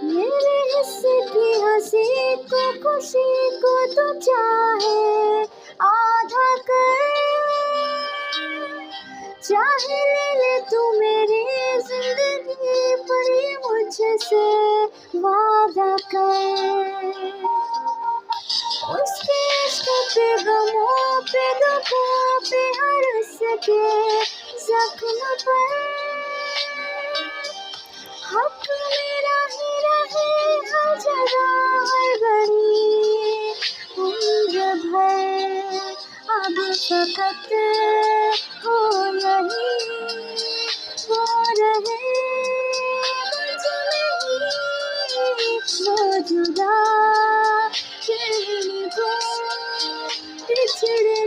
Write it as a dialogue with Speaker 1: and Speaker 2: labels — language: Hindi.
Speaker 1: मेरे हिस्से की हंसी को खुशी को तू चाहे आधा कर, चाहे ले ले तू मेरी जिंदगी पर ये मुझसे वादा कर। उसके इश्क पे गमों पे दुखों पे हर सके जख्म पर हक मेरा ही रहे हर जगह हर घड़ी उम्र भर। अब फकत हो यही वो रहे मुझ में ही वो जुदा कहने को पिछड़े